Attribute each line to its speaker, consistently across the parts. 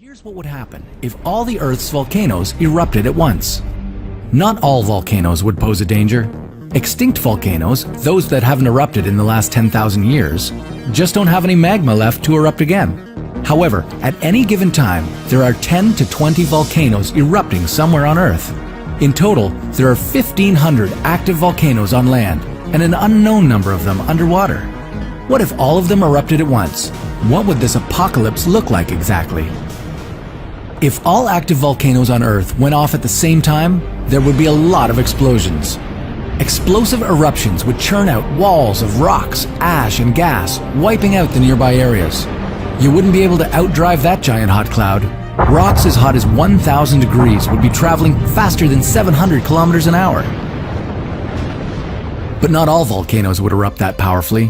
Speaker 1: Here's what would happen if all the Earth's volcanoes erupted at once. Not all volcanoes would pose a danger. Extinct volcanoes, those that haven't erupted in the last 10,000 years, just don't have any magma left to erupt again. However, at any given time, there are 10 to 20 volcanoes erupting somewhere on Earth. In total, there are 1,500 active volcanoes on land and an unknown number of them underwater. What if all of them erupted at once? What would this apocalypse look like exactly? If all active volcanoes on Earth went off at the same time, there would be a lot of explosions. Explosive eruptions would churn out walls of rocks, ash, and gas, wiping out the nearby areas. You wouldn't be able to outdrive that giant hot cloud. Rocks as hot as 1,000 degrees would be traveling faster than 700 kilometers an hour. But not all volcanoes would erupt that powerfully.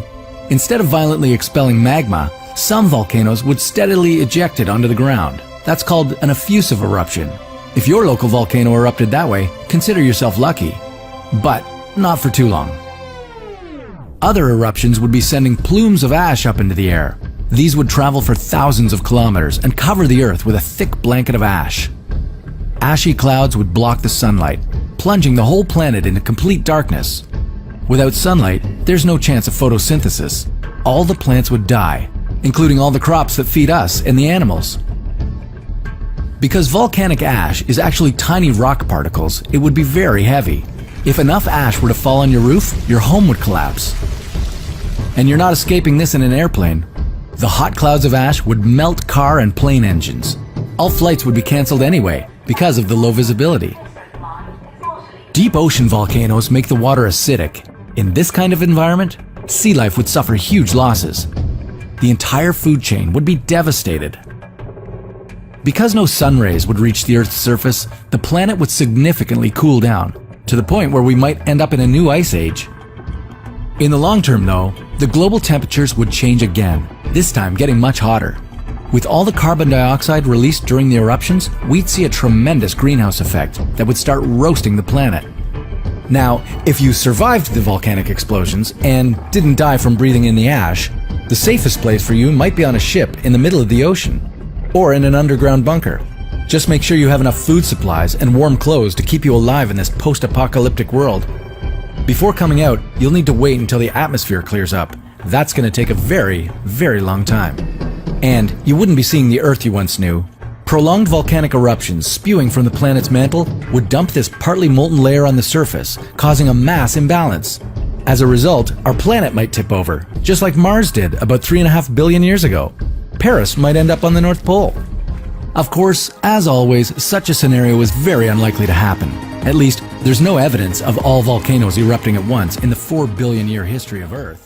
Speaker 1: Instead of violently expelling magma, some volcanoes would steadily eject it onto the ground. That's called an effusive eruption. If your local volcano erupted that way, consider yourself lucky. But not for too long. Other eruptions would be sending plumes of ash up into the air. These would travel for thousands of kilometers and cover the Earth with a thick blanket of ash. Ashy clouds would block the sunlight, plunging the whole planet into complete darkness. Without sunlight, there's no chance of photosynthesis. All the plants would die, including all the crops that feed us and the animals. Because volcanic ash is actually tiny rock particles, it would be very heavy. If enough ash were to fall on your roof, your home would collapse. And you're not escaping this in an airplane. The hot clouds of ash would melt car and plane engines. All flights would be cancelled anyway because of the low visibility. Deep ocean volcanoes make the water acidic. In this kind of environment, sea life would suffer huge losses. The entire food chain would be devastated. Because no sun rays would reach the Earth's surface, the planet would significantly cool down, to the point where we might end up in a new ice age. In the long term, though, the global temperatures would change again, this time getting much hotter. With all the carbon dioxide released during the eruptions, we'd see a tremendous greenhouse effect that would start roasting the planet. Now, if you survived the volcanic explosions and didn't die from breathing in the ash, the safest place for you might be on a ship in the middle of the ocean, or in an underground bunker. Just make sure you have enough food supplies and warm clothes to keep you alive in this post-apocalyptic world. Before coming out, you'll need to wait until the atmosphere clears up. That's going to take a very, very long time. And you wouldn't be seeing the Earth you once knew. Prolonged volcanic eruptions spewing from the planet's mantle would dump this partly molten layer on the surface, causing a mass imbalance. As a result, our planet might tip over, just like Mars did about 3.5 billion years ago. Paris might end up on the North Pole. Of course, as always, such a scenario is very unlikely to happen. At least, there's no evidence of all volcanoes erupting at once in the 4 billion year history of Earth.